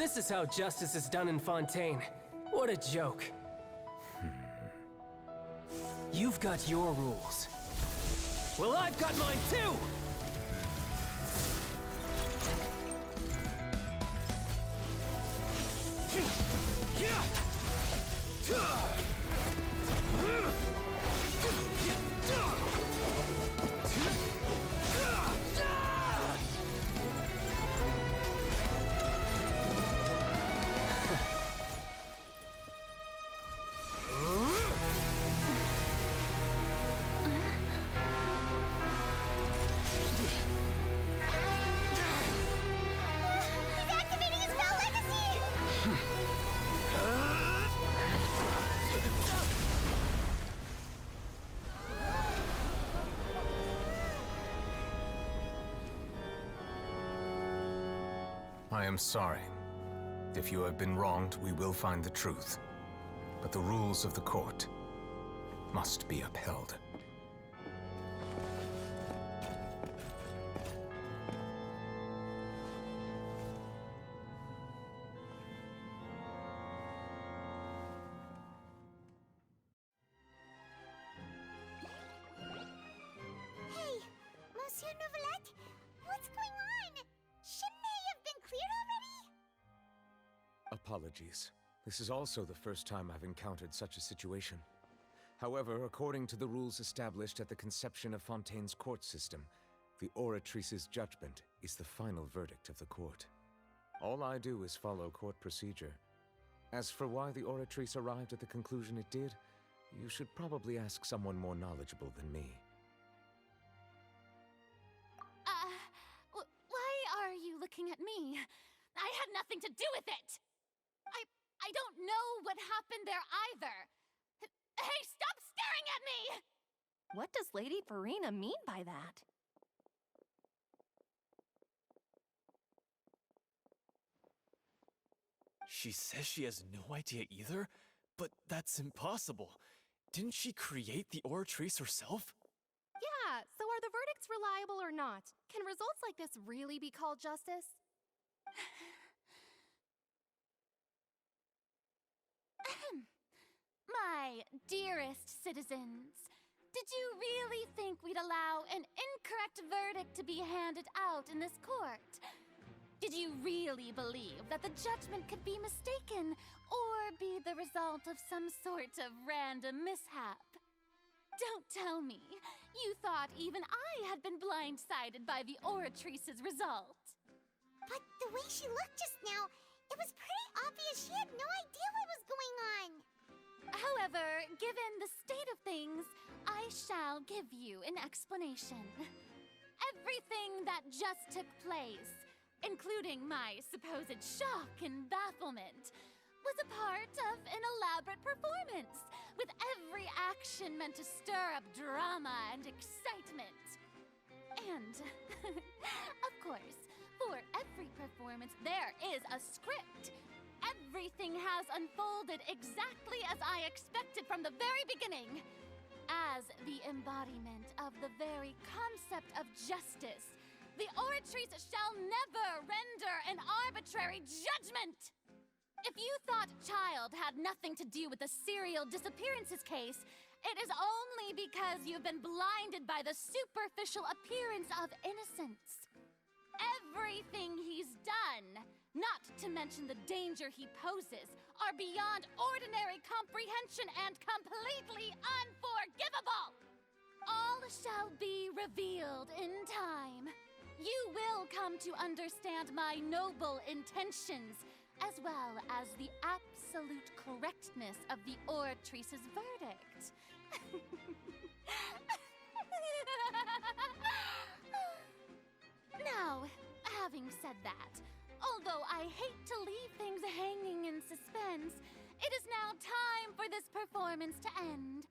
this is how justice is done in Fontaine. What a joke. You've got your rules. Well, I've got mine too! I am sorry. If you have been wronged, we will find the truth. But the rules of the court must be upheld. Hey, Monsieur Novelette, what's going on? Shouldn't they have been cleared already? Apologies. This is also the first time I've encountered such a situation. However, according to the rules established at the conception of Fontaine's court system, the Oratrice's judgment is the final verdict of the court. All I do is follow court procedure. As for why the Oratrice arrived at the conclusion it did, you should probably ask someone more knowledgeable than me. Why are you looking at me? I had nothing to do with it! I don't know what happened there either! Hey, stop staring at me! What does Lady Farina mean by that? She says she has no idea either, but that's impossible. Didn't she create the Oratrice herself? Yeah, so are the verdicts reliable or not? Can results like this really be called justice? My dearest citizens, did you really think we'd allow an incorrect verdict to be handed out in this court? Did you really believe that the judgment could be mistaken or be the result of some sort of random mishap? Don't tell me you thought even I had been blindsided by the Oratrice's result. But the way she looked just now, it was pretty obvious she had no idea what was going on. However, given the state of things, I shall give you an explanation. Everything that just took place, including my supposed shock and bafflement, was a part of an elaborate performance, with every action meant to stir up drama and excitement. And, of course, for every performance there is a script. Everything has unfolded exactly as I expected from the very beginning. As the embodiment of the very concept of justice, the Oratrice shall never render an arbitrary judgment! If you thought Child had nothing to do with the serial disappearances case, it is only because you've been blinded by the superficial appearance of innocence. Everything he's done, not to mention the danger he poses, are beyond ordinary comprehension and completely unforgivable! All shall be revealed in time. You will come to understand my noble intentions, as well as the absolute correctness of the Oratrice's verdict. Now, having said that, although I hate to leave things hanging in suspense, it is now time for this performance to end.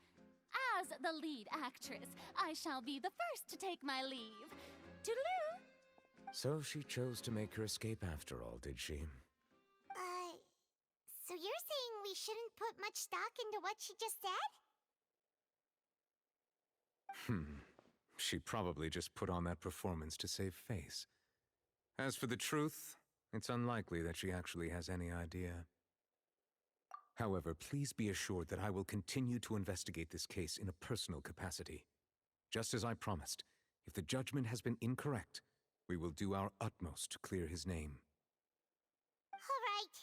As the lead actress, I shall be the first to take my leave. Toodaloo! So she chose to make her escape after all, did she? So you're saying we shouldn't put much stock into what she just said? She probably just put on that performance to save face. As for the truth, It's unlikely that she actually has any idea. However, please be assured that I will continue to investigate this case in a personal capacity. Just as I promised, if the judgment has been incorrect, we will do our utmost to clear his name. All right.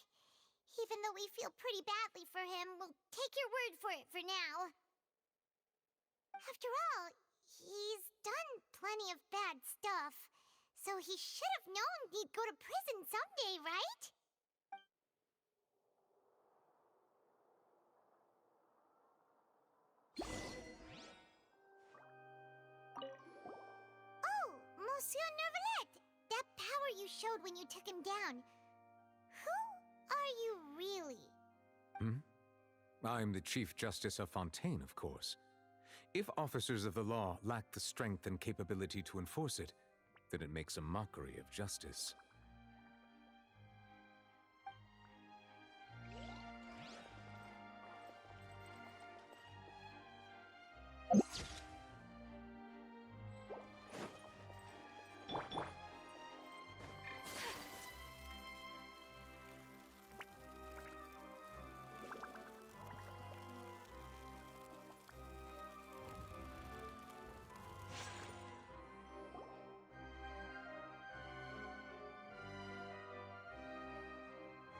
Even though we feel pretty badly for him, we'll take your word for it for now. After all, he's done plenty of bad stuff, so he should have known he'd go to prison someday, right? Oh, Monsieur Nervalet! That power you showed when you took him down. Who are you really? I'm the Chief Justice of Fontaine, of course. If officers of the law lack the strength and capability to enforce it, then it makes a mockery of justice.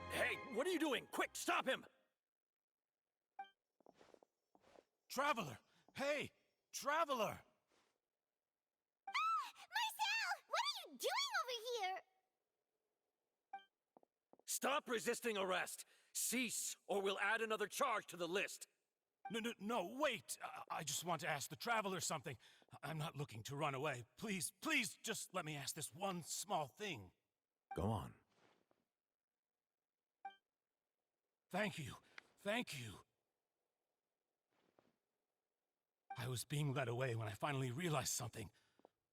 Hey, what are you doing? Quick, stop him! Traveler! Hey! Traveler! Marcel! What are you doing over here? Stop resisting arrest! Cease, or we'll add another charge to the list! No, wait! I just want to ask the Traveler something. I'm not looking to run away. Please, just let me ask this one small thing. Go on. Thank you. Thank you. I was being led away when I finally realized something.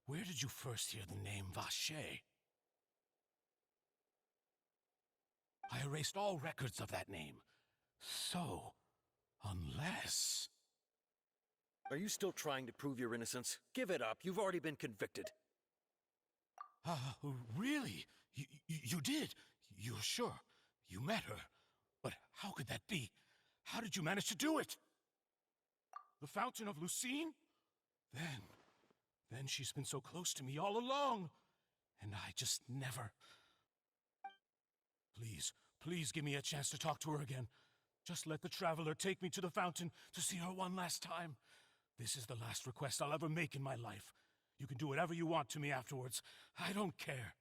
Where did you first hear the name Vacher? I erased all records of that name. So, unless... Are you still trying to prove your innocence? Give it up. You've already been convicted. Really? You did? You're sure? You met her? But how could that be? How did you manage to do it? The Fountain of Lucine? Then she's been so close to me all along. And I just never... Please give me a chance to talk to her again. Just let the Traveler take me to the fountain to see her one last time. This is the last request I'll ever make in my life. You can do whatever you want to me afterwards. I don't care.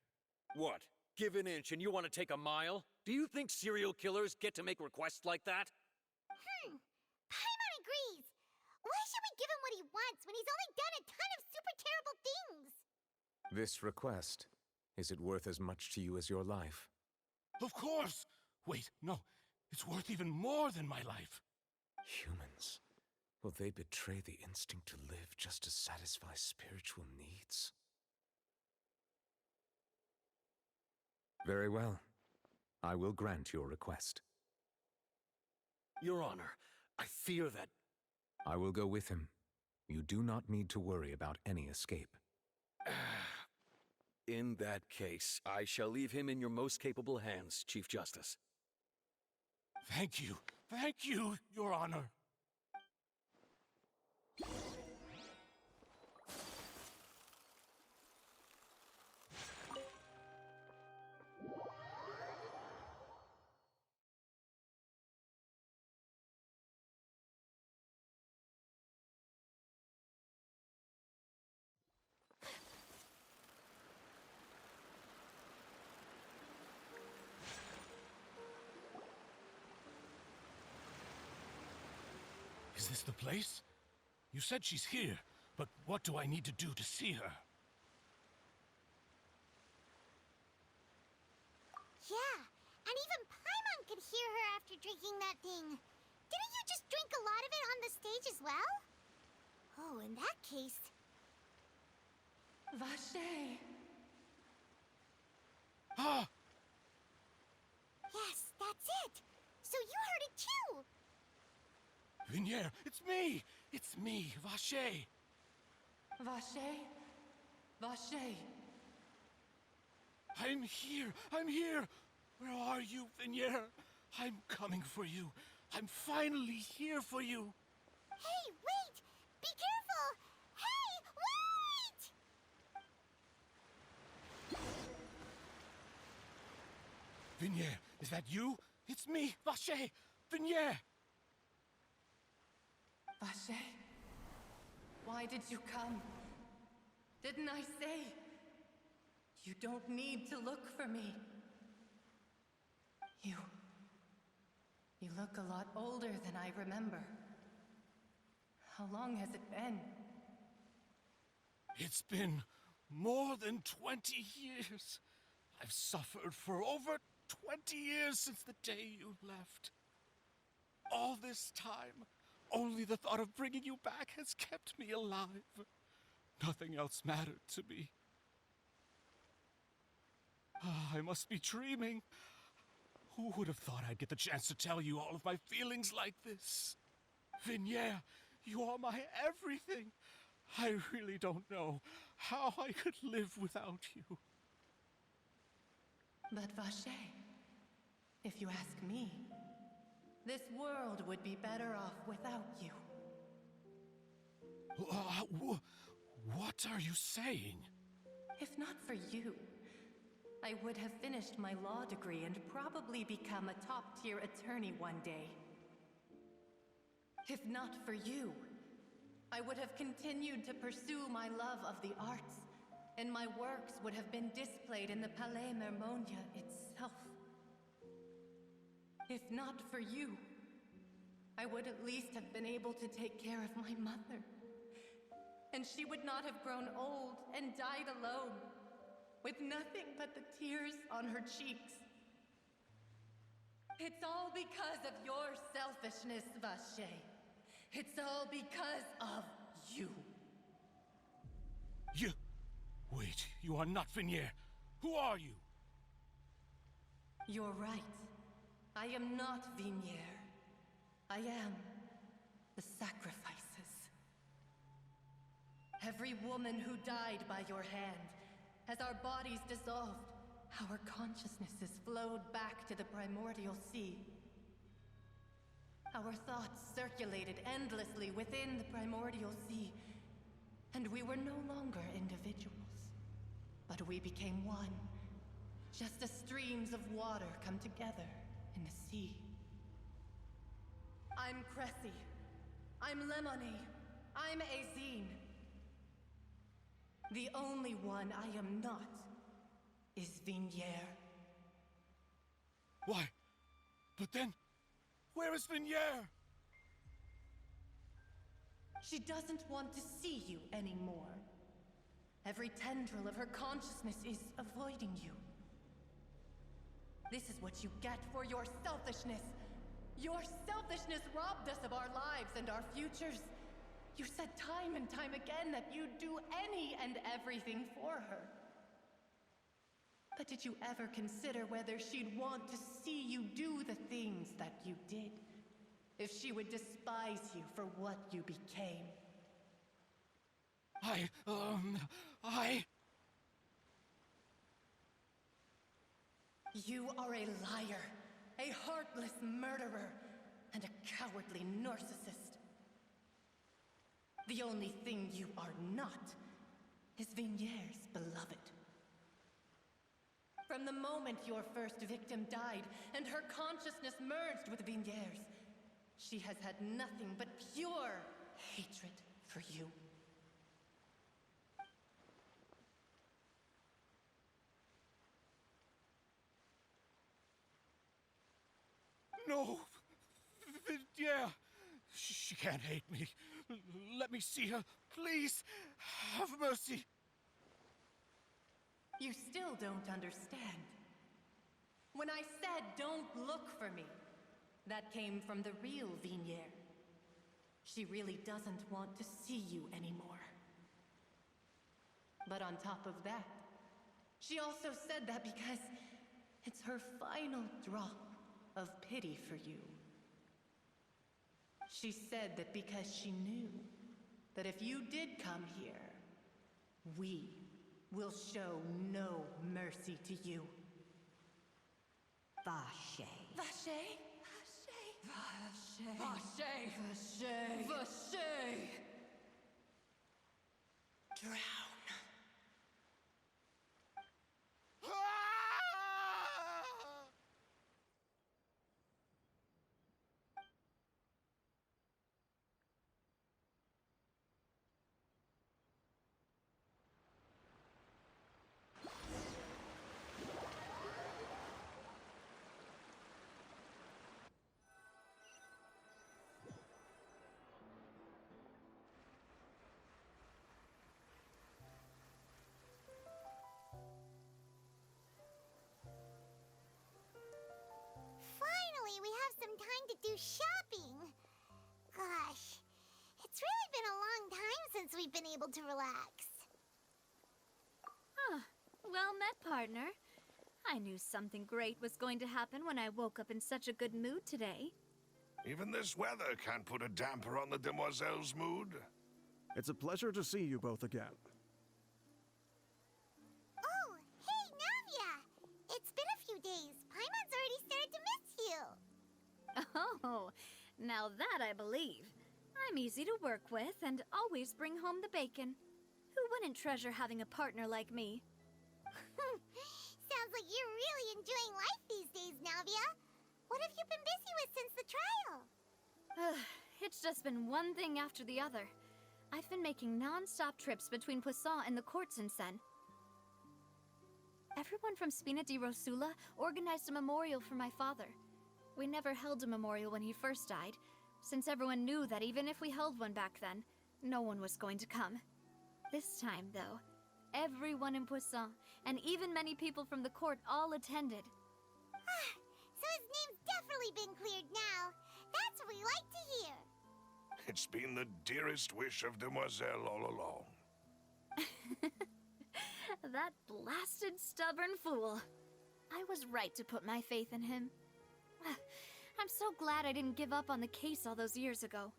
What? Give an inch and you want to take a mile? Do you think serial killers get to make requests like that? Paimon agrees. Why should we give him what he wants when he's only done a ton of super terrible things? This request, is it worth as much to you as your life? Of course! Wait, no. It's worth even more than my life. Humans. Will they betray the instinct to live just to satisfy spiritual needs? Very well. I will grant your request. Your Honor, I fear that... I will go with him. You do not need to worry about any escape. In that case, I shall leave him in your most capable hands, Chief Justice. Thank you, Your Honor. Is this the place? You said she's here, but what do I need to do to see her? Yeah, and even Paimon could hear her after drinking that thing. Didn't you just drink a lot of it on the stage as well? Oh, in that case... Vacher! Ah! Yes, that's it! So you heard it too! Vinier, it's me! It's me, Vacher! Vacher? Vacher! I'm here! I'm here! Where are you, Vignier? I'm coming for you. I'm finally here for you. Hey, wait! Be careful! Hey, wait! Vignier, is that you? It's me, Vacher! Vignier! Vacher, why did you come? Didn't I say? You don't need to look for me. You look a lot older than I remember. How long has it been? It's been more than 20 years. I've suffered for over 20 years since the day you left. All this time, only the thought of bringing you back has kept me alive. Nothing else mattered to me. I must be dreaming. Who would have thought I'd get the chance to tell you all of my feelings like this? Vignier, you are my everything. I really don't know how I could live without you. But Vacher, if you ask me, this world would be better off without you. What are you saying? If not for you, I would have finished my law degree and probably become a top-tier attorney one day. If not for you, I would have continued to pursue my love of the arts, and my works would have been displayed in the Palais Mermonia itself. If not for you, I would at least have been able to take care of my mother. And she would not have grown old and died alone, with nothing but the tears on her cheeks. It's all because of your selfishness, Vacher. It's all because of you. You... Wait, you are not Vignier. Who are you? You're right. I am not Vignier. I am the sacrifices. Every woman who died by your hand, as our bodies dissolved, our consciousnesses flowed back to the primordial sea. Our thoughts circulated endlessly within the primordial sea, and we were no longer individuals, but we became one, just as streams of water come together in the sea. I'm Cressy. I'm Lemony. I'm Azine. The only one I am not is Vignier. Why? But then, where is Vignier? She doesn't want to see you anymore. Every tendril of her consciousness is avoiding you. This is what you get for your selfishness. Your selfishness robbed us of our lives and our futures. You said time and time again that you'd do any and everything for her. But did you ever consider whether she'd want to see you do the things that you did? If she would despise you for what you became? You are a liar, a heartless murderer, and a cowardly narcissist. The only thing you are not is Vignier's beloved. From the moment your first victim died and her consciousness merged with Vignier's, she has had nothing but pure hatred for you. No! Vignier! She can't hate me. Let me see her. Please, have mercy. You still don't understand. When I said don't look for me, that came from the real Vignier. She really doesn't want to see you anymore. But on top of that, she also said that because it's her final drop of pity for you. She said that because she knew that if you did come here, we will show no mercy to you. Vache. Vache? Vache. Vache. Vache. Vache. Drown. Finally, we have some time to do shopping. Gosh, it's really been a long time since we've been able to relax. Well met, partner. I knew something great was going to happen when I woke up in such a good mood today. Even this weather can't put a damper on the demoiselle's mood. It's a pleasure to see you both again. Oh, hey, Navia! It's been a few days. Paimon's already started to miss you. Oh, now that I believe. I'm easy to work with and always bring home the bacon. Who wouldn't treasure having a partner like me? Sounds like you're really enjoying life these days, Navia. What have you been busy with since the trial? It's just been one thing after the other. I've been making non-stop trips between Poisson and the courts in Sen. Everyone from Spina di Rosula organized a memorial for my father. We never held a memorial when he first died, since everyone knew that even if we held one back then, no one was going to come. This time, though, everyone in Poisson, and even many people from the court, all attended. So his name's definitely been cleared now. That's what we like to hear. It's been the dearest wish of Demoiselle all along. That blasted stubborn fool. I was right to put my faith in him. I'm so glad I didn't give up on the case all those years ago.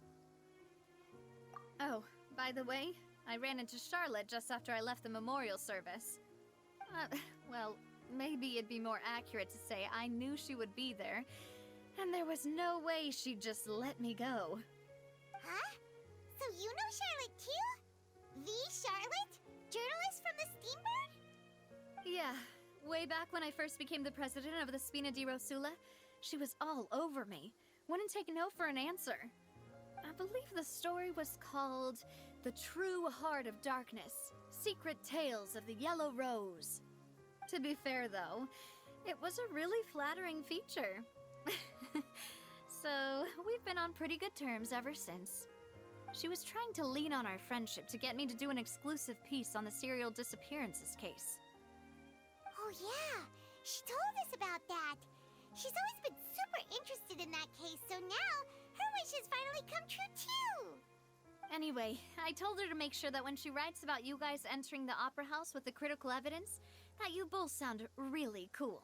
Oh, by the way, I ran into Charlotte just after I left the memorial service. Well, maybe it'd be more accurate to say I knew she would be there, and there was no way she'd just let me go. Huh? So you know Charlotte too? The Charlotte? Journalist from the Steambird? Yeah, way back when I first became the president of the Spina di Rosula, she was all over me. Wouldn't take no for an answer. I believe the story was called The True Heart of Darkness, Secret Tales of the Yellow Rose. To be fair, though, it was a really flattering feature. So, we've been on pretty good terms ever since. She was trying to lean on our friendship to get me to do an exclusive piece on the serial disappearances case. Oh yeah, she told us about that. She's always been super interested in that case, so now her wish has finally come true too. Anyway, I told her to make sure that when she writes about you guys entering the opera house with the critical evidence, that you both sound really cool.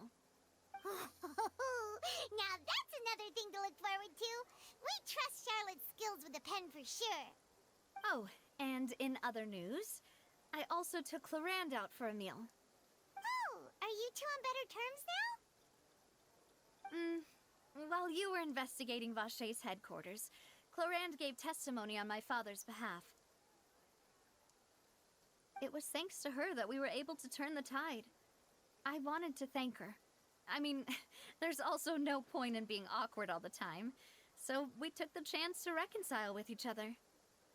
Now that's another thing to look forward to. We trust Charlotte's skills with a pen for sure. Oh, and in other news, I also took Clarand out for a meal. Oh, are you two on better terms now? While you were investigating Vache's headquarters, Clarand gave testimony on my father's behalf. It was thanks to her that we were able to turn the tide. I wanted to thank her. I mean, there's also no point in being awkward all the time, so we took the chance to reconcile with each other.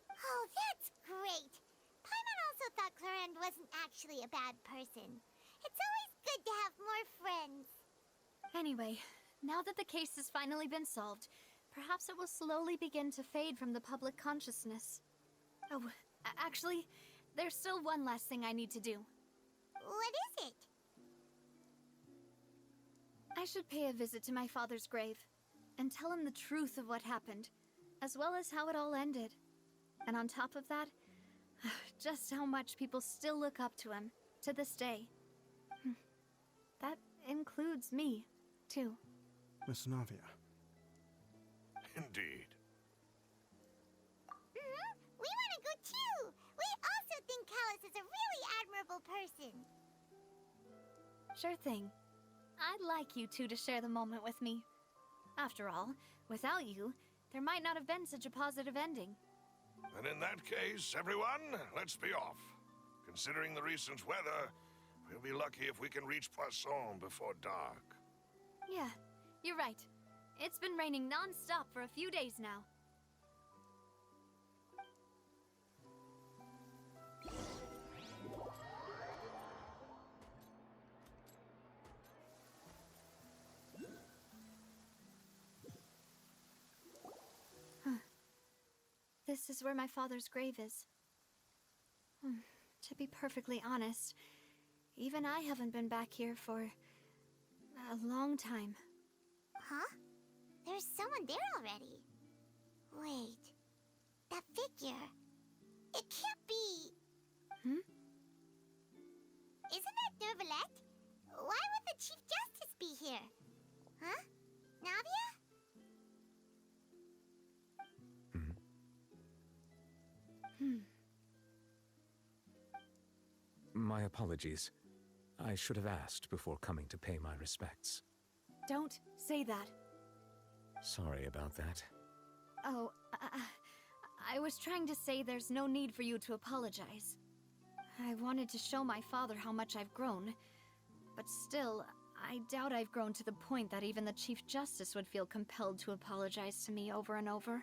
Oh, that's great. Paimon also thought Clarand wasn't actually a bad person. It's always good to have more friends. Anyway, now that the case has finally been solved, perhaps it will slowly begin to fade from the public consciousness. Oh, actually, there's still one last thing I need to do. What is it? I should pay a visit to my father's grave, and tell him the truth of what happened, as well as how it all ended. And on top of that, just how much people still look up to him, to this day. That includes me, too. Miss Navia. Indeed. We want to go too! We also think Callus is a really admirable person. Sure thing. I'd like you two to share the moment with me. After all, without you, there might not have been such a positive ending. And in that case, everyone, let's be off. Considering the recent weather, we'll be lucky if we can reach Poisson before dark. Yeah, you're right. It's been raining non-stop for a few days now. This is where my father's grave is. To be perfectly honest, even I haven't been back here for a long time. Huh? There's someone there already. Wait. That figure. It can't be. Isn't that Nervalette? Why would the Chief Justice be here? Huh? Navia? My apologies. I should have asked before coming to pay my respects. Don't say that. Sorry about that. Oh, I was trying to say there's no need for you to apologize. I wanted to show my father how much I've grown, but still, I doubt I've grown to the point that even the Chief Justice would feel compelled to apologize to me over and over.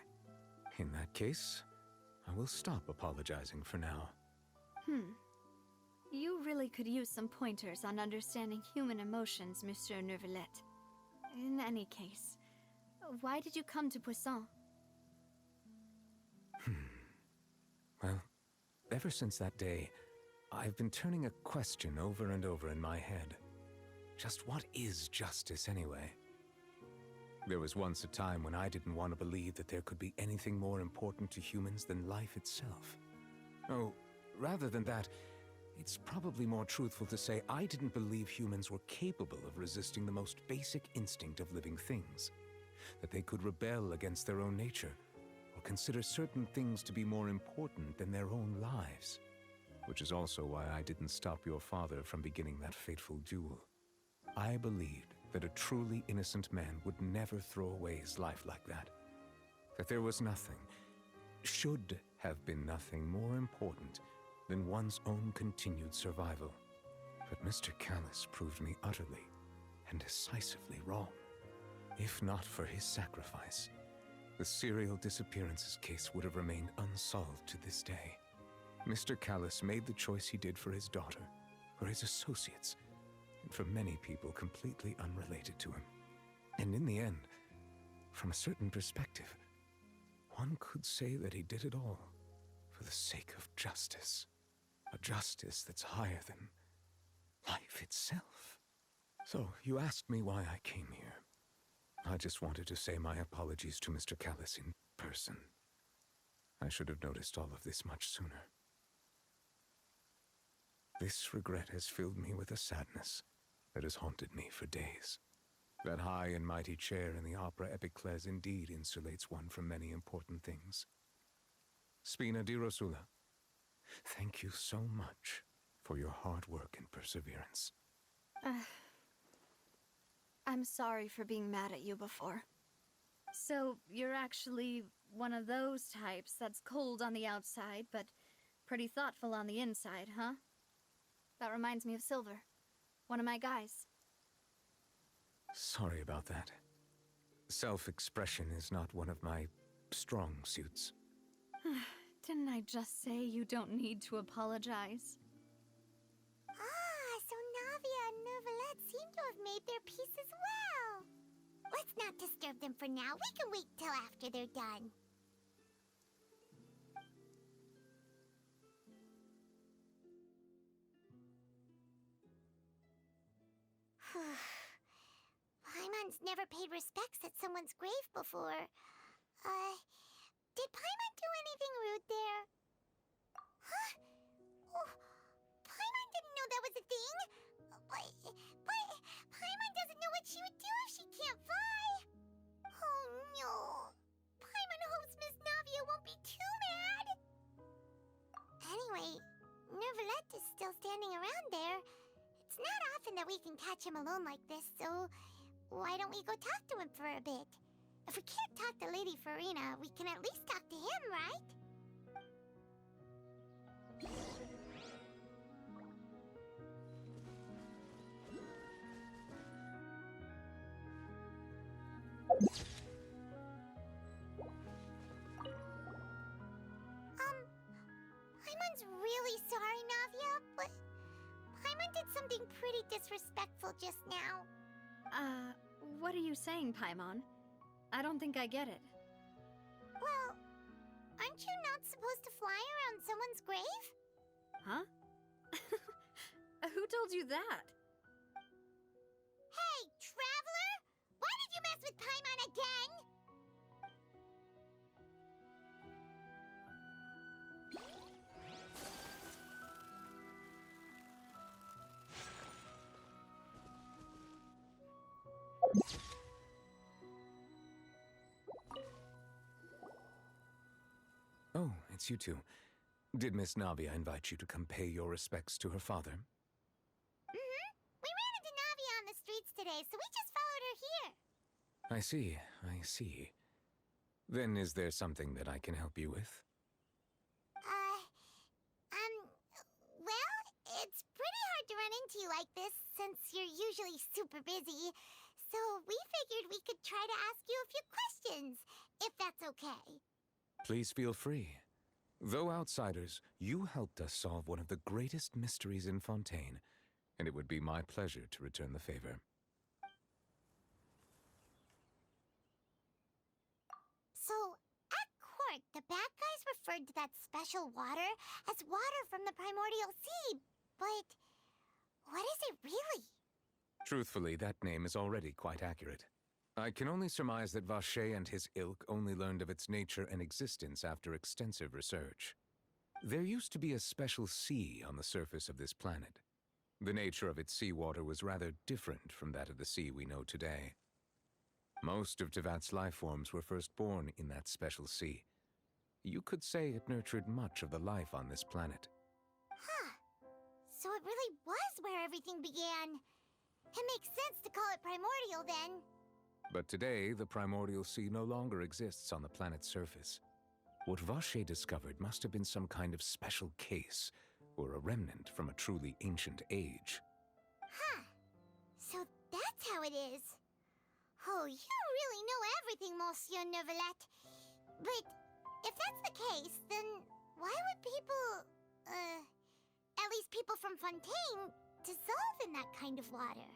In that case, I will stop apologizing for now. You really could use some pointers on understanding human emotions, Monsieur Nervalette. In any case, why did you come to Poisson? Well, ever since that day, I've been turning a question over and over in my head. Just what is justice anyway? There was once a time when I didn't want to believe that there could be anything more important to humans than life itself. Oh, rather than that, it's probably more truthful to say I didn't believe humans were capable of resisting the most basic instinct of living things. That they could rebel against their own nature, or consider certain things to be more important than their own lives. Which is also why I didn't stop your father from beginning that fateful duel. I believed that a truly innocent man would never throw away his life like that. That there was nothing, should have been nothing more important than one's own continued survival. But Mr. Callis proved me utterly and decisively wrong. If not for his sacrifice, the serial disappearances case would have remained unsolved to this day. Mr. Callis made the choice he did for his daughter, for his associates, and for many people completely unrelated to him. And in the end, from a certain perspective, one could say that he did it all for the sake of justice. A justice that's higher than life itself. So, you asked me why I came here. I just wanted to say my apologies to Mr. Callis in person. I should have noticed all of this much sooner. This regret has filled me with a sadness that has haunted me for days. That high and mighty chair in the Opera Epiclese indeed insulates one from many important things. Spina di Rosula, thank you so much for your hard work and perseverance. I'm sorry for being mad at you before. So, you're actually one of those types that's cold on the outside, but pretty thoughtful on the inside, huh? That reminds me of Silver, one of my guys. Sorry about that. Self-expression is not one of my strong suits. Didn't I just say you don't need to apologize? So Navia and Nervalette seem to have made their peace as well. Let's not disturb them for now. We can wait till after they're done. Paimon's never paid respects at someone's grave before. Did Paimon do anything rude there? Huh? Oh, Paimon didn't know that was a thing. But Paimon doesn't know what she would do if she can't fly. Oh no. Paimon hopes Miss Navia won't be too mad. Anyway, Nervalette is still standing around there. It's not often that that we can catch him alone like this, so why don't we go talk to him for a bit? If we can't talk to Lady Farina, we can at least talk to him, right? Paimon's really sorry, Navia, but Paimon did something pretty disrespectful just now. What are you saying, Paimon? I don't think I get it. Well, aren't you not supposed to fly around someone's grave? Huh? Who told you that? Hey, Traveler! Why did you mess with Paimon again? Oh, it's you two. Did Miss Navia invite you to come pay your respects to her father? Mm-hmm. We ran into Navia on the streets today, so we just followed her here. I see, I see. Then is there something that I can help you with? Well, it's pretty hard to run into you like this since you're usually super busy. So we figured we could try to ask you a few questions, if that's okay. Please feel free. Though outsiders, you helped us solve one of the greatest mysteries in Fontaine, and it would be my pleasure to return the favor. So, at court, the bad guys referred to that special water as water from the primordial sea, but what is it really? Truthfully, that name is already quite accurate. I can only surmise that Vacher and his ilk only learned of its nature and existence after extensive research. There used to be a special sea on the surface of this planet. The nature of its seawater was rather different from that of the sea we know today. Most of Tevat's life forms were first born in that special sea. You could say it nurtured much of the life on this planet. Huh. So it really was where everything began. It makes sense to call it primordial then. But today, the primordial sea no longer exists on the planet's surface. What Vacher discovered must have been some kind of special case, or a remnant from a truly ancient age. Huh. So that's how it is. Oh, you really know everything, Monsieur Neuvillette. But if that's the case, then why would people, at least people from Fontaine, dissolve in that kind of water?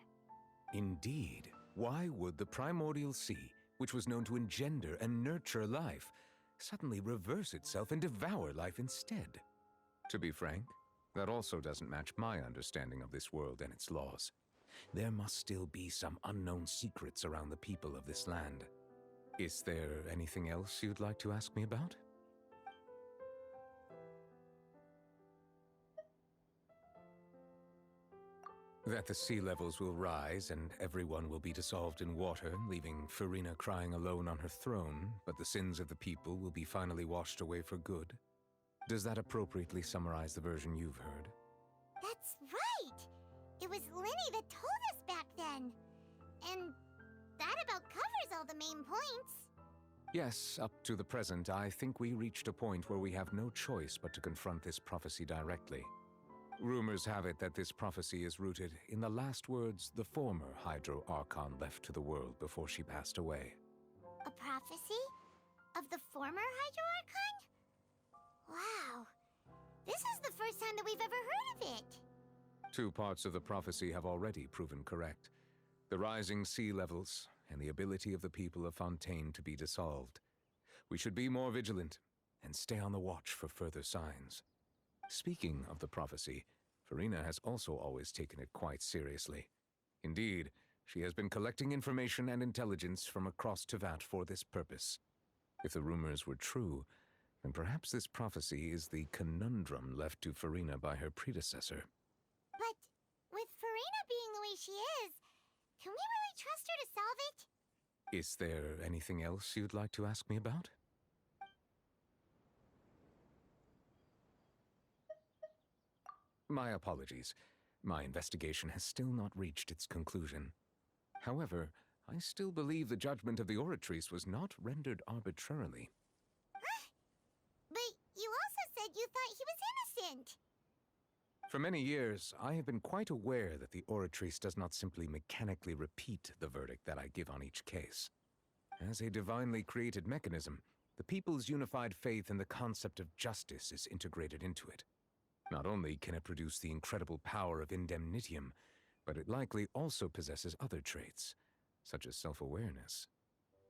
Indeed. Why would the primordial sea, which was known to engender and nurture life, suddenly reverse itself and devour life instead? To be frank, that also doesn't match my understanding of this world and its laws. There must still be some unknown secrets around the people of this land. Is there anything else you'd like to ask me about? That the sea levels will rise and everyone will be dissolved in water, leaving Farina crying alone on her throne, but the sins of the people will be finally washed away for good. Does that appropriately summarize the version you've heard? That's right! It was Linny that told us back then. And that about covers all the main points. Yes, up to the present, I think we reached a point where we have no choice but to confront this prophecy directly. Rumors have it that this prophecy is rooted in the last words the former Hydro Archon left to the world before she passed away. A prophecy? Of the former Hydro Archon? Wow. This is the first time that we've ever heard of it. Two parts of the prophecy have already proven correct. The rising sea levels and the ability of the people of Fontaine to be dissolved. We should be more vigilant and stay on the watch for further signs. Speaking of the prophecy, Farina has also always taken it quite seriously. Indeed, she has been collecting information and intelligence from across Tevat for this purpose. If the rumors were true, then perhaps this prophecy is the conundrum left to Farina by her predecessor. But with Farina being the way she is, can we really trust her to solve it? Is there anything else you'd like to ask me about? My apologies. My investigation has still not reached its conclusion. However, I still believe the judgment of the Oratrice was not rendered arbitrarily. But you also said you thought he was innocent. For many years, I have been quite aware that the Oratrice does not simply mechanically repeat the verdict that I give on each case. As a divinely created mechanism, the people's unified faith in the concept of justice is integrated into it. Not only can it produce the incredible power of indemnitium, but it likely also possesses other traits, such as self-awareness.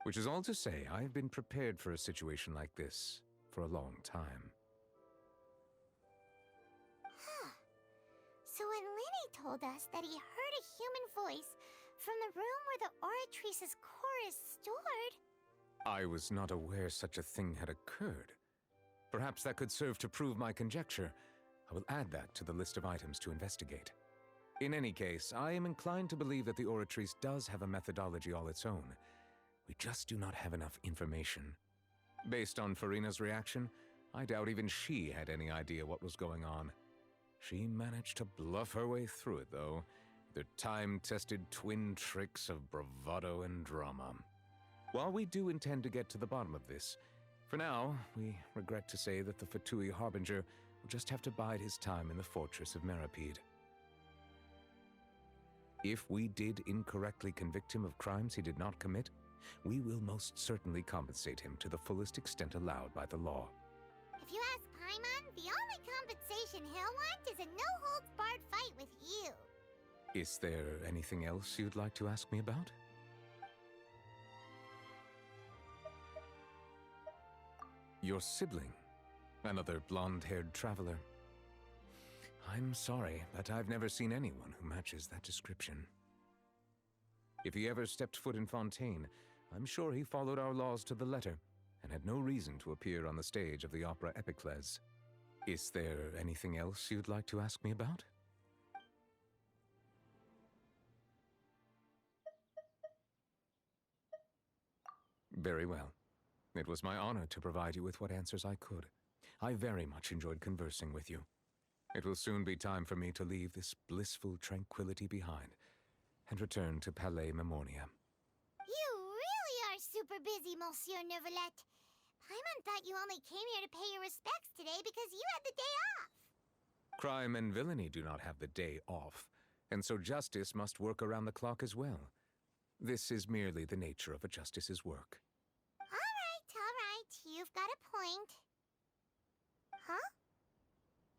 Which is all to say, I have been prepared for a situation like this for a long time. So when Lenny told us that he heard a human voice from the room where the Oratrice's core is stored... I was not aware such a thing had occurred. Perhaps that could serve to prove my conjecture. I will add that to the list of items to investigate. In any case, I am inclined to believe that the Oratrice does have a methodology all its own. We just do not have enough information. Based on Farina's reaction, I doubt even she had any idea what was going on. She managed to bluff her way through it, though, the time-tested twin tricks of bravado and drama. While we do intend to get to the bottom of this, for now, we regret to say that the Fatui Harbinger will just have to bide his time in the fortress of Meripede. If we did incorrectly convict him of crimes he did not commit, we will most certainly compensate him to the fullest extent allowed by the law. If you ask Paimon, the only compensation he'll want is a no-holds-barred fight with you. Is there anything else you'd like to ask me about? Your sibling, another blonde-haired traveler. I'm sorry, but I've never seen anyone who matches that description. If he ever stepped foot in Fontaine, I'm sure he followed our laws to the letter and had no reason to appear on the stage of the opera Epicles. Is there anything else you'd like to ask me about? Very well. It was my honor to provide you with what answers I could. I very much enjoyed conversing with you. It will soon be time for me to leave this blissful tranquility behind and return to Palais Memornia. You really are super busy, Monsieur Neuvillette. Paimon thought you only came here to pay your respects today because you had the day off. Crime and villainy do not have the day off, and so justice must work around the clock as well. This is merely the nature of a justice's work. All right, you've got a point. Huh?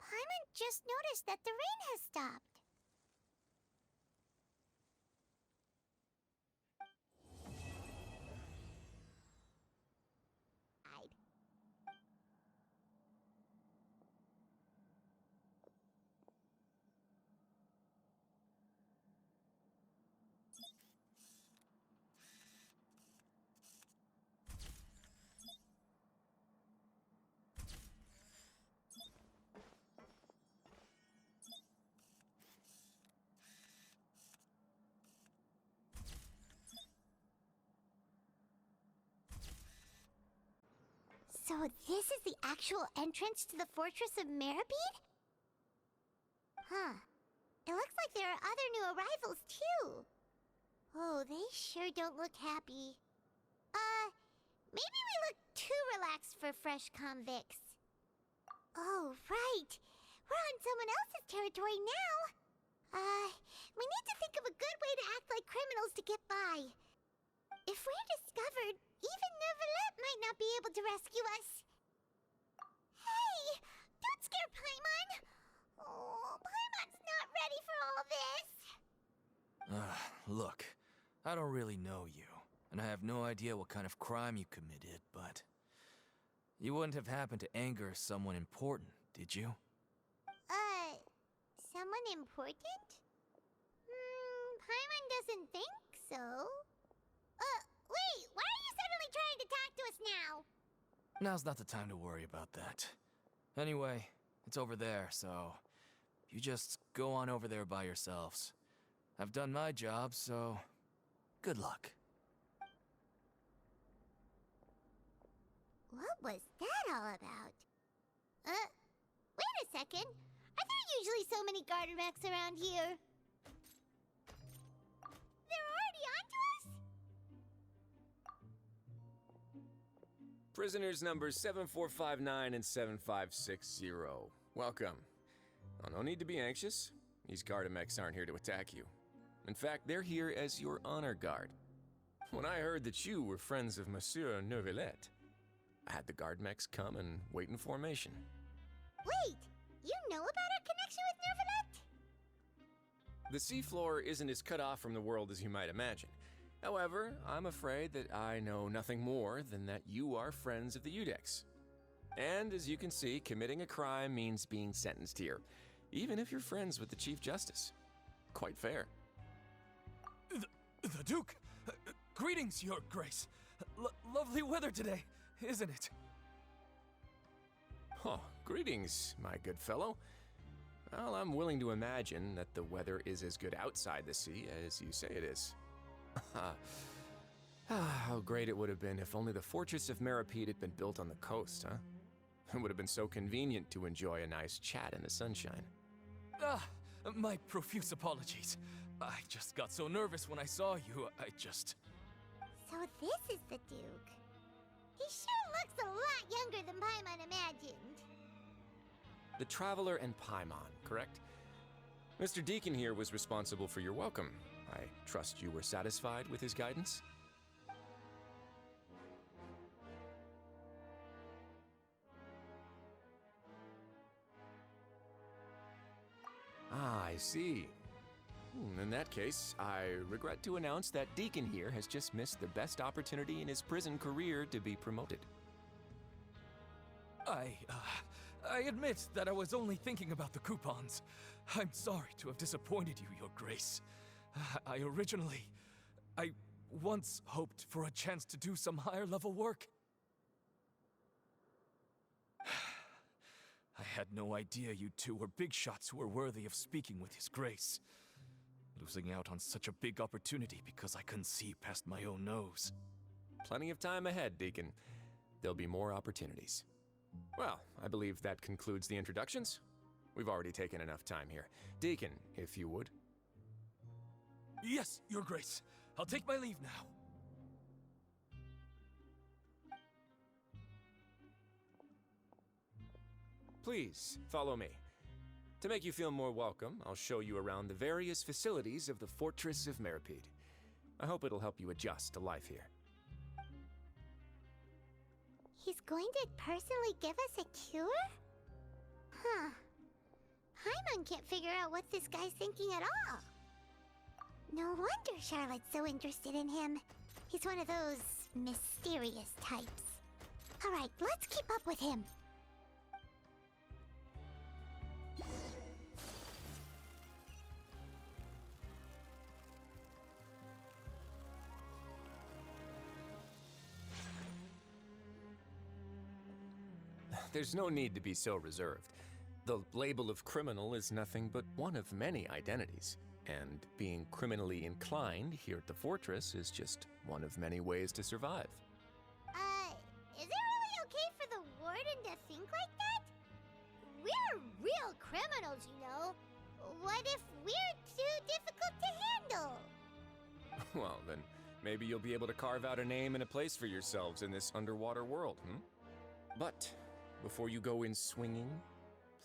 Paimon just noticed that the rain has stopped. So this is the actual entrance to the Fortress of Meripede? Huh. It looks like there are other new arrivals, too. Oh, they sure don't look happy. Maybe we look too relaxed for fresh convicts. Oh, right. We're on someone else's territory now. We need to think of a good way to act like criminals to get by. If we're discovered, even Neuvillette might not be able to rescue us. Hey! Don't scare Paimon! Oh, Paimon's not ready for all this! Look, I don't really know you, and I have no idea what kind of crime you committed, but... You wouldn't have happened to anger someone important, did you? Someone important? Paimon doesn't think so. Wait, why are you suddenly trying to talk to us now? Now's not the time to worry about that. Anyway, it's over there, so... You just go on over there by yourselves. I've done my job, so... Good luck. What was that all about? Wait a second. Are there usually so many Gardermechs around here. They're already onto us? Prisoners numbers 7459 and 7560. Welcome. Oh, no need to be anxious. These Gardermechs aren't here to attack you. In fact, they're here as your honor guard. When I heard that you were friends of Monsieur Neuvillette, I had the Gardermechs come and wait in formation. Wait, you know about our connection with Neuvillette? The seafloor isn't as cut off from the world as you might imagine. However, I'm afraid that I know nothing more than that you are friends of the Udex. And as you can see, committing a crime means being sentenced here, even if you're friends with the Chief Justice. Quite fair. The Duke! Greetings, Your Grace. Lovely weather today, isn't it? Oh, greetings, my good fellow. Well, I'm willing to imagine that the weather is as good outside the sea as you say it is. How great it would have been if only the Fortress of Meripede had been built on the coast, huh? It would have been so convenient to enjoy a nice chat in the sunshine. My profuse apologies. I just got so nervous when I saw you, So this is the Duke. He sure looks a lot younger than Paimon imagined. The Traveler and Paimon, correct? Mr. Deacon here was responsible for your welcome. I trust you were satisfied with his guidance? Ah, I see. In that case, I regret to announce that Deacon here has just missed the best opportunity in his prison career to be promoted. I admit that I was only thinking about the coupons. I'm sorry to have disappointed you, Your Grace. I once hoped for a chance to do some higher-level work. I had no idea you two were big shots who were worthy of speaking with His Grace. Losing out on such a big opportunity because I couldn't see past my own nose. Plenty of time ahead, Deacon. There'll be more opportunities. Well, I believe that concludes the introductions. We've already taken enough time here. Deacon, if you would. Yes, Your Grace. I'll take my leave now. Please, follow me. To make you feel more welcome, I'll show you around the various facilities of the Fortress of Meripede. I hope it'll help you adjust to life here. He's going to personally give us a cure? Huh. Paimon can't figure out what this guy's thinking at all. No wonder Charlotte's so interested in him. He's one of those mysterious types. Alright, let's keep up with him. There's no need to be so reserved. The label of criminal is nothing but one of many identities. And being criminally inclined here at the Fortress is just one of many ways to survive. Is it really okay for the Warden to think like that? We're real criminals, you know. What if we're too difficult to handle? Well, then maybe you'll be able to carve out a name and a place for yourselves in this underwater world, But before you go in swinging,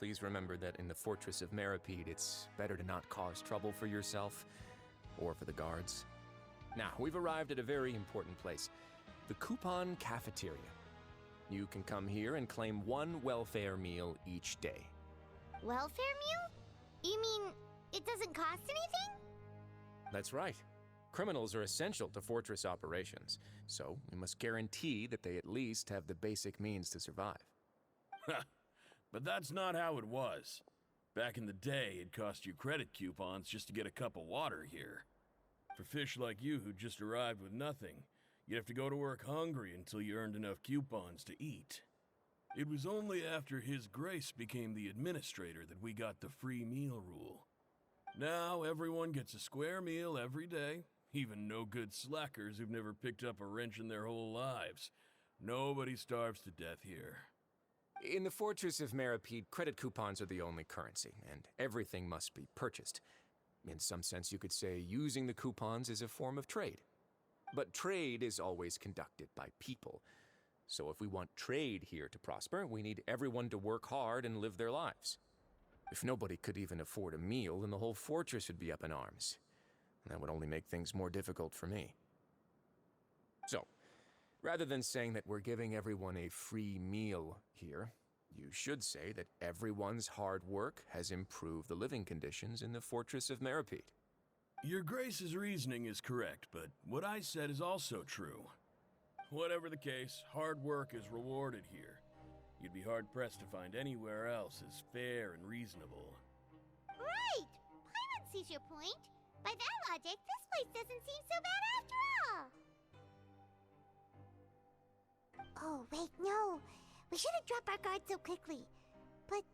please remember that in the Fortress of Meripede, it's better to not cause trouble for yourself or for the guards. Now, we've arrived at a very important place, the Coupon Cafeteria. You can come here and claim one welfare meal each day. Welfare meal? You mean it doesn't cost anything? That's right. Criminals are essential to Fortress operations, so we must guarantee that they at least have the basic means to survive. But that's not how it was. Back in the day, it cost you credit coupons just to get a cup of water here. For fish like you who just arrived with nothing, you'd have to go to work hungry until you earned enough coupons to eat. It was only after His Grace became the administrator that we got the free meal rule. Now everyone gets a square meal every day, even no-good slackers who've never picked up a wrench in their whole lives. Nobody starves to death here. In the Fortress of Meripede, credit coupons are the only currency, and everything must be purchased. In some sense, you could say using the coupons is a form of trade. But trade is always conducted by people. So if we want trade here to prosper, we need everyone to work hard and live their lives. If nobody could even afford a meal, then the whole fortress would be up in arms. And that would only make things more difficult for me. So, rather than saying that we're giving everyone a free meal here, you should say that everyone's hard work has improved the living conditions in the Fortress of Meripede. Your Grace's reasoning is correct, but what I said is also true. Whatever the case, hard work is rewarded here. You'd be hard-pressed to find anywhere else as fair and reasonable. Right! Paimon sees your point. By that logic, this place doesn't seem so bad after all. Oh, wait, no. We shouldn't drop our guard so quickly. But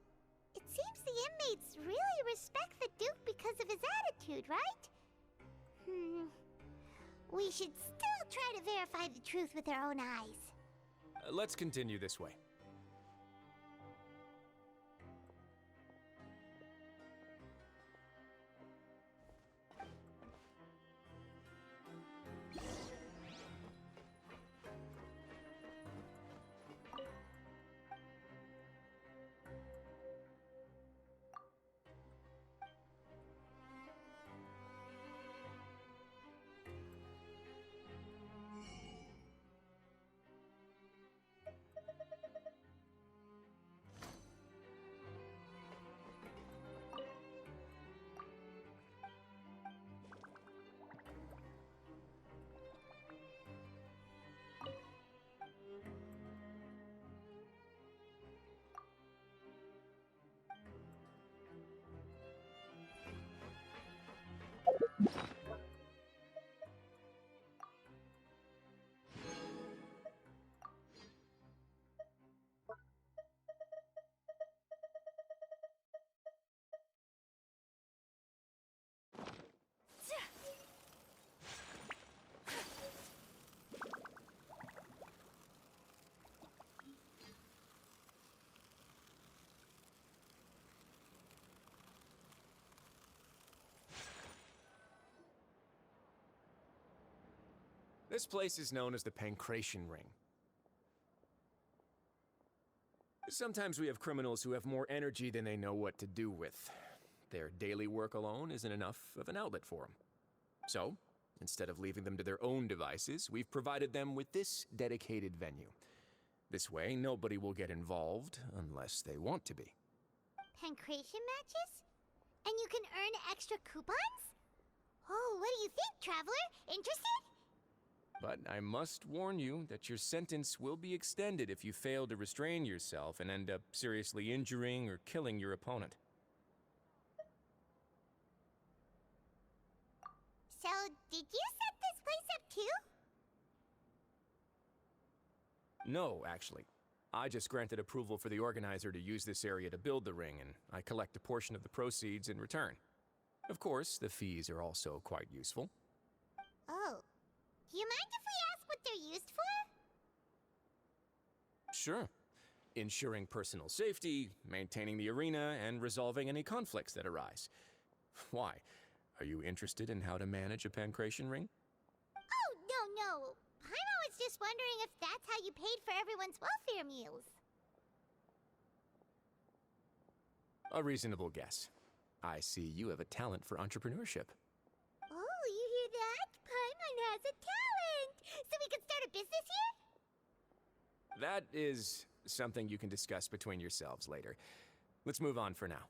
it seems the inmates really respect the Duke because of his attitude, right? We should still try to verify the truth with our own eyes. Let's continue this way. This place is known as the Pancration Ring. Sometimes we have criminals who have more energy than they know what to do with. Their daily work alone isn't enough of an outlet for them. So, instead of leaving them to their own devices, we've provided them with this dedicated venue. This way, nobody will get involved unless they want to be. Pancration matches? And you can earn extra coupons? Oh, what do you think, traveler? Interested? But I must warn you that your sentence will be extended if you fail to restrain yourself and end up seriously injuring or killing your opponent. So, did you set this place up too? No, actually. I just granted approval for the organizer to use this area to build the ring, and I collect a portion of the proceeds in return. Of course, the fees are also quite useful. Oh. Do you mind if we ask what they're used for? Sure. Ensuring personal safety, maintaining the arena, and resolving any conflicts that arise. Why? Are you interested in how to manage a pancration ring? Oh, no. Paimon was just wondering if that's how you paid for everyone's welfare meals. A reasonable guess. I see you have a talent for entrepreneurship. Oh, you hear that? Paimon has a talent! So we can start a business here? That is something you can discuss between yourselves later. Let's move on for now.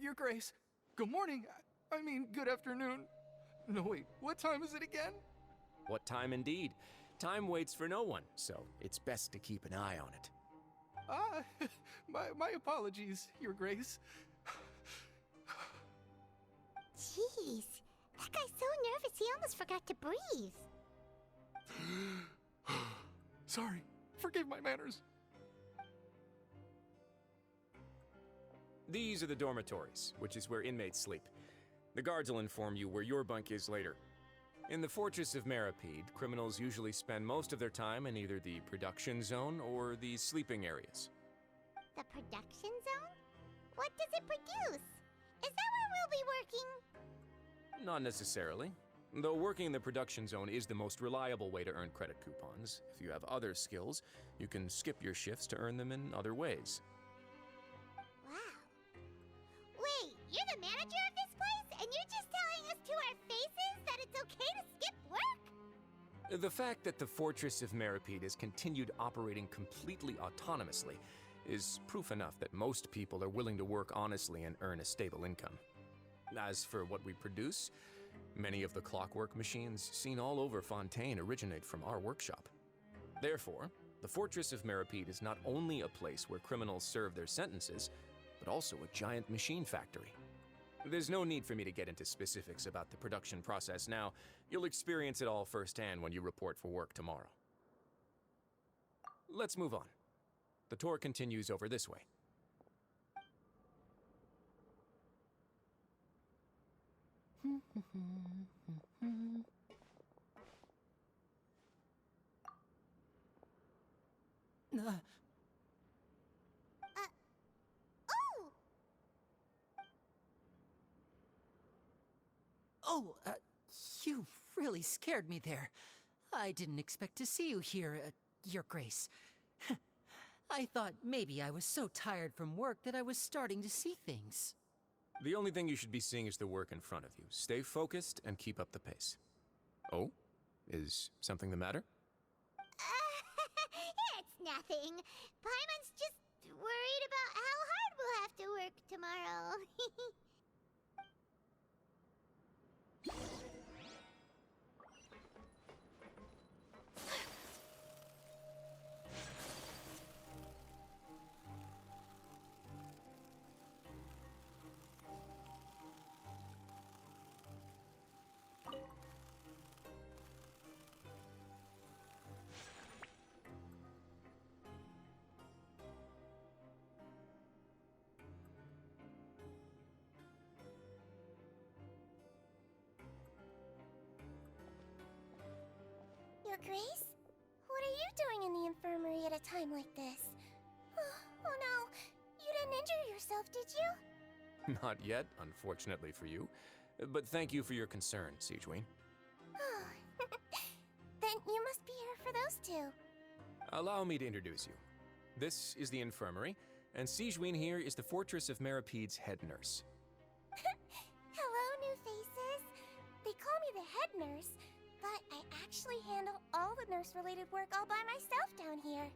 Your Grace. Good morning. I mean, good afternoon. No, wait, what time is it again? What time indeed? Time waits for no one, so it's best to keep an eye on it. My apologies, Your Grace. Jeez, that guy's so nervous he almost forgot to breathe. Sorry, forgive my manners. These are the dormitories, which is where inmates sleep. The guards will inform you where your bunk is later. In the Fortress of Meripede, criminals usually spend most of their time in either the production zone or the sleeping areas. The production zone? What does it produce? Is that where we'll be working? Not necessarily. Though working in the production zone is the most reliable way to earn credit coupons. If you have other skills, you can skip your shifts to earn them in other ways. Wait, you're the manager of this place, and you're just telling us to our faces that it's okay to skip work? The fact that the Fortress of Meripede has continued operating completely autonomously is proof enough that most people are willing to work honestly and earn a stable income. As for what we produce, many of the clockwork machines seen all over Fontaine originate from our workshop. Therefore, the Fortress of Meripede is not only a place where criminals serve their sentences, but also a giant machine factory. There's no need for me to get into specifics about the production process now. You'll experience it all firsthand when you report for work tomorrow. Let's move on. The tour continues over this way. You really scared me there. I didn't expect to see you here, Your Grace. I thought maybe I was so tired from work that I was starting to see things. The only thing you should be seeing is the work in front of you. Stay focused and keep up the pace. Oh? Is something the matter? It's nothing. Paimon's just worried about how hard we'll have to work tomorrow. Your Grace? What are you doing in the infirmary at a time like this? Oh no, you didn't injure yourself, did you? Not yet, unfortunately for you. But thank you for your concern, Sigewin. Then you must be here for those two. Allow me to introduce you. This is the infirmary, and Sigewin here is the Fortress of Meripede's head nurse. Hello, new faces. They call me the head nurse, but I actually handle all the nurse-related work all by myself down here.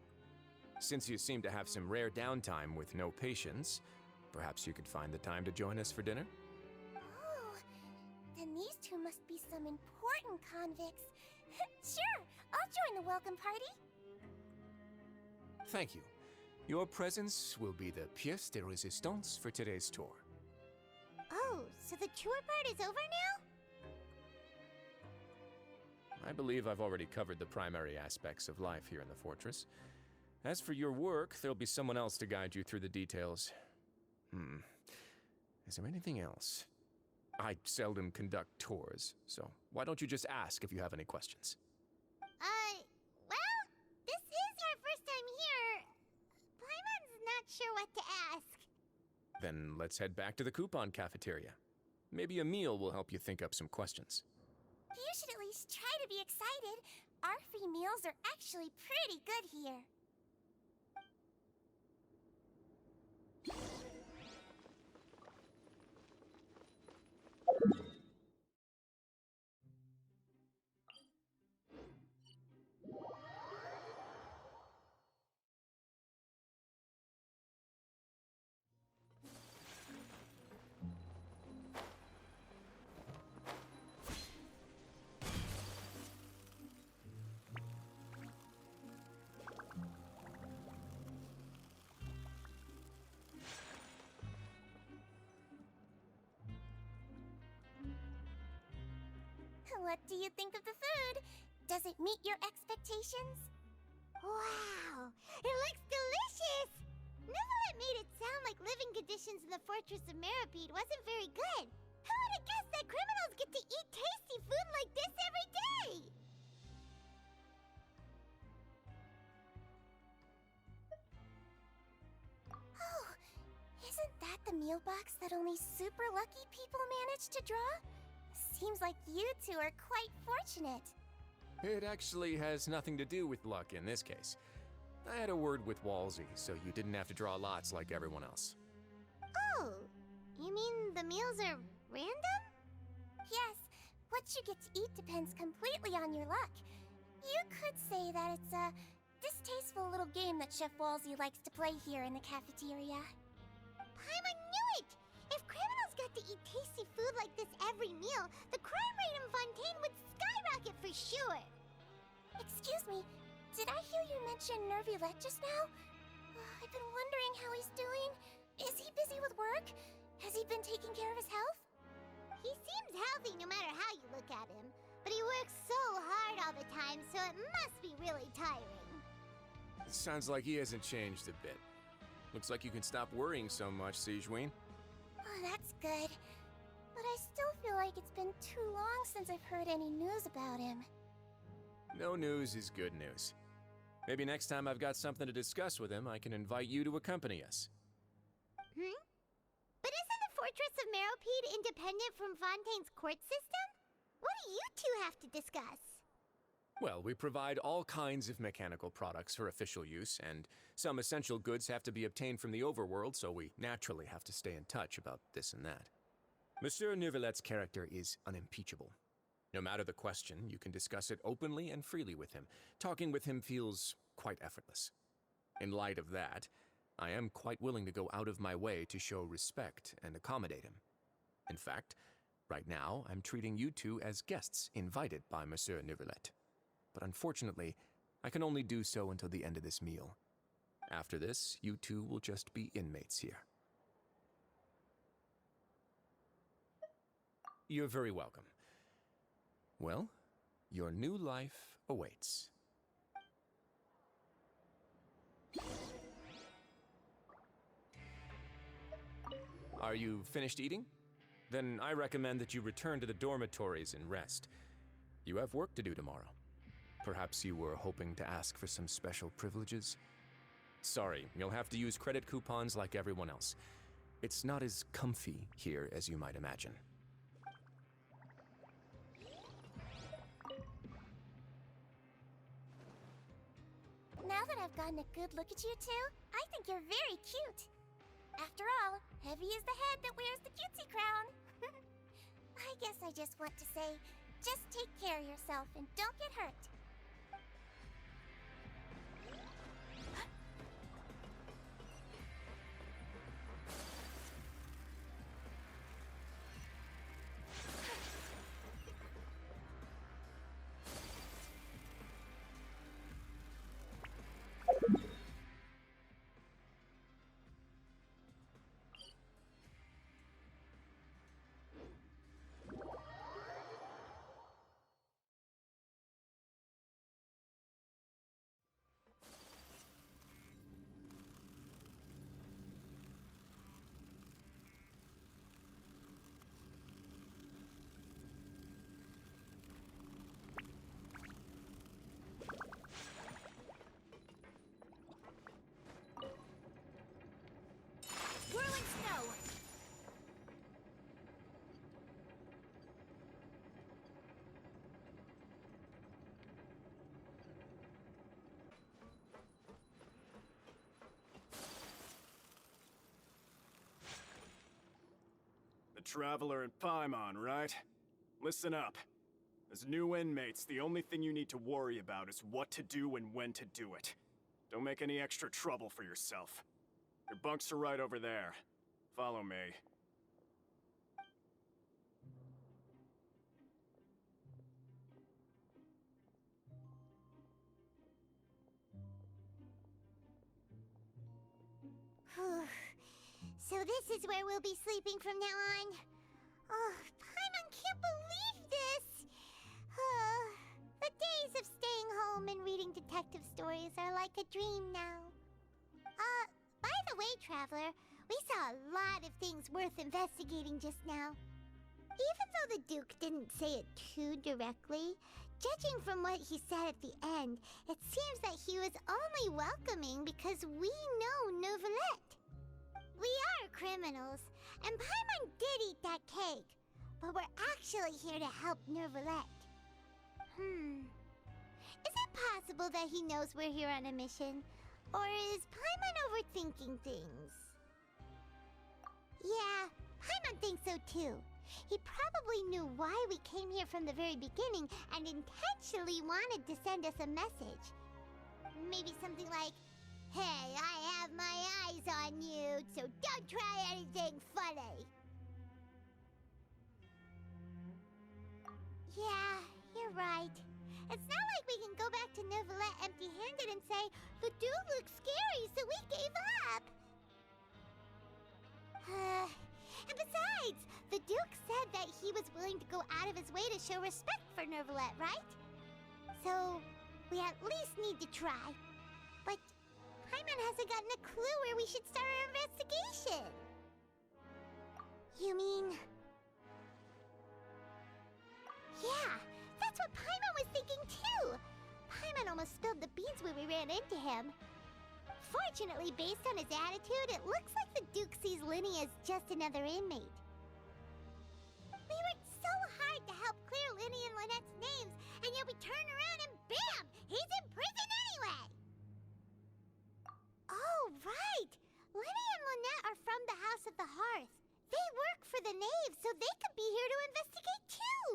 Since you seem to have some rare downtime with no patients, perhaps you could find the time to join us for dinner? Oh, then these two must be some important convicts. Sure, I'll join the welcome party. Thank you. Your presence will be the pièce de résistance for today's tour. Oh, so the tour part is over now? I believe I've already covered the primary aspects of life here in the fortress. As for your work, there'll be someone else to guide you through the details. Is there anything else? I seldom conduct tours, so why don't you just ask if you have any questions? Well, this is our first time here. Paimon's not sure what to ask. Then let's head back to the coupon cafeteria. Maybe a meal will help you think up some questions. You should at least try to be excited. Our free meals are actually pretty good here. What do you think of the food? Does it meet your expectations? Wow, it looks delicious! Neverlet made it sound like living conditions in the Fortress of Meripede wasn't very good. Who would have guessed that criminals get to eat tasty food like this every day? Oh, isn't that the meal box that only super lucky people manage to draw? Seems like you two are quite fortunate. It actually has nothing to do with luck in this case. I had a word with Walsey, so you didn't have to draw lots like everyone else. Oh, you mean the meals are random? Yes, what you get to eat depends completely on your luck. You could say that it's a distasteful little game that Chef Walsey likes to play here in the cafeteria. Paimon knew it! If criminals got to eat tasty food like this every meal, the crime rate in Fontaine would skyrocket for sure! Excuse me, did I hear you mention Nervulette just now? I've been wondering how he's doing. Is he busy with work? Has he been taking care of his health? He seems healthy no matter how you look at him, but he works so hard all the time, so it must be really tiring. Sounds like he hasn't changed a bit. Looks like you can stop worrying so much, Sigewinne. Oh, that's good. But I still feel like it's been too long since I've heard any news about him. No news is good news. Maybe next time I've got something to discuss with him, I can invite you to accompany us. But isn't the Fortress of Meripede independent from Fontaine's court system? What do you two have to discuss? Well, we provide all kinds of mechanical products for official use, and some essential goods have to be obtained from the overworld, so we naturally have to stay in touch about this and that. Monsieur Nervulette's character is unimpeachable. No matter the question, you can discuss it openly and freely with him. Talking with him feels quite effortless. In light of that, I am quite willing to go out of my way to show respect and accommodate him. In fact, right now, I'm treating you two as guests invited by Monsieur Nervulette. But unfortunately, I can only do so until the end of this meal. After this, you two will just be inmates here. You're very welcome. Well, your new life awaits. Are you finished eating? Then I recommend that you return to the dormitories and rest. You have work to do tomorrow. Perhaps you were hoping to ask for some special privileges? Sorry, you'll have to use credit coupons like everyone else. It's not as comfy here as you might imagine. Now that I've gotten a good look at you two, I think you're very cute. After all, heavy is the head that wears the cutesy crown. I guess I just want to say, just take care of yourself and don't get hurt. Whirling snow! The Traveler and Paimon, right? Listen up. As new inmates, the only thing you need to worry about is what to do and when to do it. Don't make any extra trouble for yourself. Your bunks are right over there. Follow me. So this is where we'll be sleeping from now on. Oh, Paimon can't believe this! detective stories are like a dream now. By the way, Traveler, we saw a lot of things worth investigating just now. Even though the Duke didn't say it too directly, judging from what he said at the end, it seems that he was only welcoming because we know Neuvillette. We are criminals, and Paimon did eat that cake, but we're actually here to help Neuvillette. Is it possible that he knows we're here on a mission? Or is Paimon overthinking things? Yeah, Paimon thinks so too. He probably knew why we came here from the very beginning and intentionally wanted to send us a message. Maybe something like, "Hey, I have my eyes on you, so don't try anything funny." Yeah, you're right. It's not like we can go back to Neuvillette empty-handed and say, "The dude looks scary, so we gave up." And besides, the Duke said that he was willing to go out of his way to show respect for Neuvillette, right? So, we at least need to try. But Paimon hasn't gotten a clue where we should start our investigation. You mean... Yeah, that's what Paimon was thinking too! Paimon almost spilled the beans when we ran into him. Fortunately, based on his attitude, it looks like the Duke sees Linny as just another inmate. We worked so hard to help clear Linny and Lynette's names, and yet we turn around and bam! He's in prison anyway! Oh, right! Linny and Lynette are from the House of the Hearth. They work for the Knave, so they could be here to investigate too!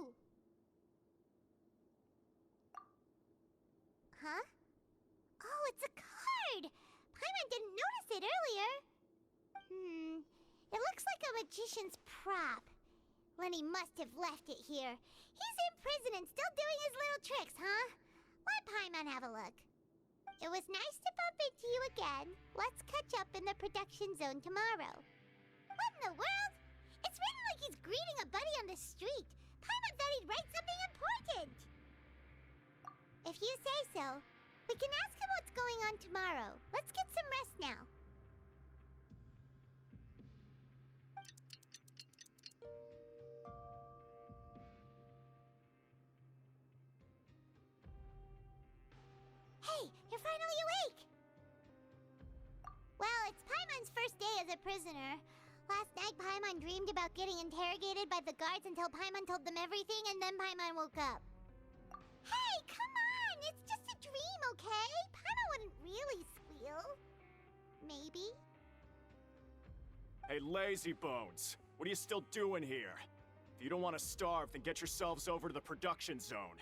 Huh? Oh, it's a card! Paimon didn't notice it earlier. It looks like a magician's prop. Lenny must have left it here. He's in prison and still doing his little tricks, huh? Let Paimon have a look. It was nice to bump into you again. Let's catch up in the production zone tomorrow. What in the world? It's written like he's greeting a buddy on the street. Paimon thought he'd write something important. If you say so, we can ask him what's going on tomorrow. Let's get some rest now. Hey, you're finally awake! Well, it's Paimon's first day as a prisoner. Last night, Paimon dreamed about getting interrogated by the guards until Paimon told them everything, and then Paimon woke up. Hey, come on! It's just a dream, okay? Paimon wouldn't really squeal. Maybe? Hey, lazy bones! What are you still doing here? If you don't want to starve, then get yourselves over to the production zone.